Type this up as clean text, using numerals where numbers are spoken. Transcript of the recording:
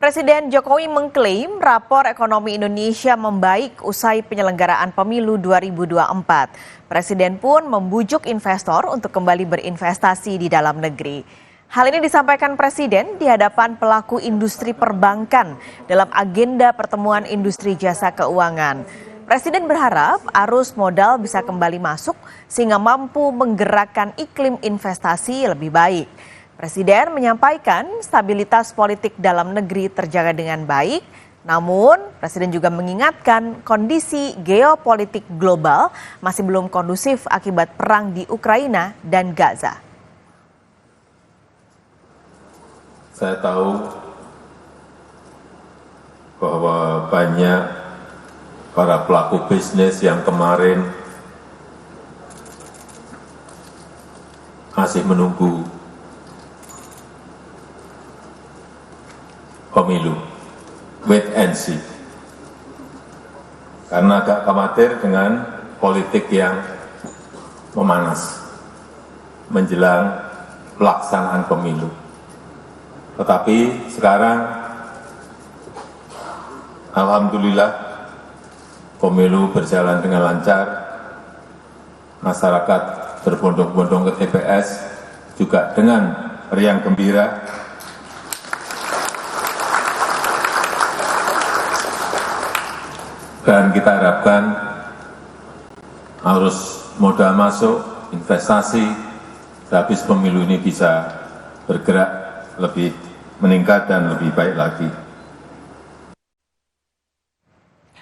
Presiden Jokowi mengklaim rapor ekonomi Indonesia membaik usai penyelenggaraan pemilu 2024. Presiden pun membujuk investor untuk kembali berinvestasi di dalam negeri. Hal ini disampaikan Presiden di hadapan pelaku industri perbankan dalam agenda pertemuan industri jasa keuangan. Presiden berharap arus modal bisa kembali masuk sehingga mampu menggerakkan iklim investasi lebih baik. Presiden menyampaikan stabilitas politik dalam negeri terjaga dengan baik, namun Presiden juga mengingatkan kondisi geopolitik global masih belum kondusif akibat perang di Ukraina dan Gaza. Saya tahu bahwa banyak para pelaku bisnis yang kemarin masih menunggu pemilu, wait and see. Karena agak khawatir dengan politik yang memanas menjelang pelaksanaan pemilu. Tetapi sekarang, alhamdulillah, pemilu berjalan dengan lancar, masyarakat berbondong-bondong ke TPS juga dengan riang gembira. Dan kita harapkan arus modal masuk, investasi, habis pemilu ini bisa bergerak lebih meningkat dan lebih baik lagi.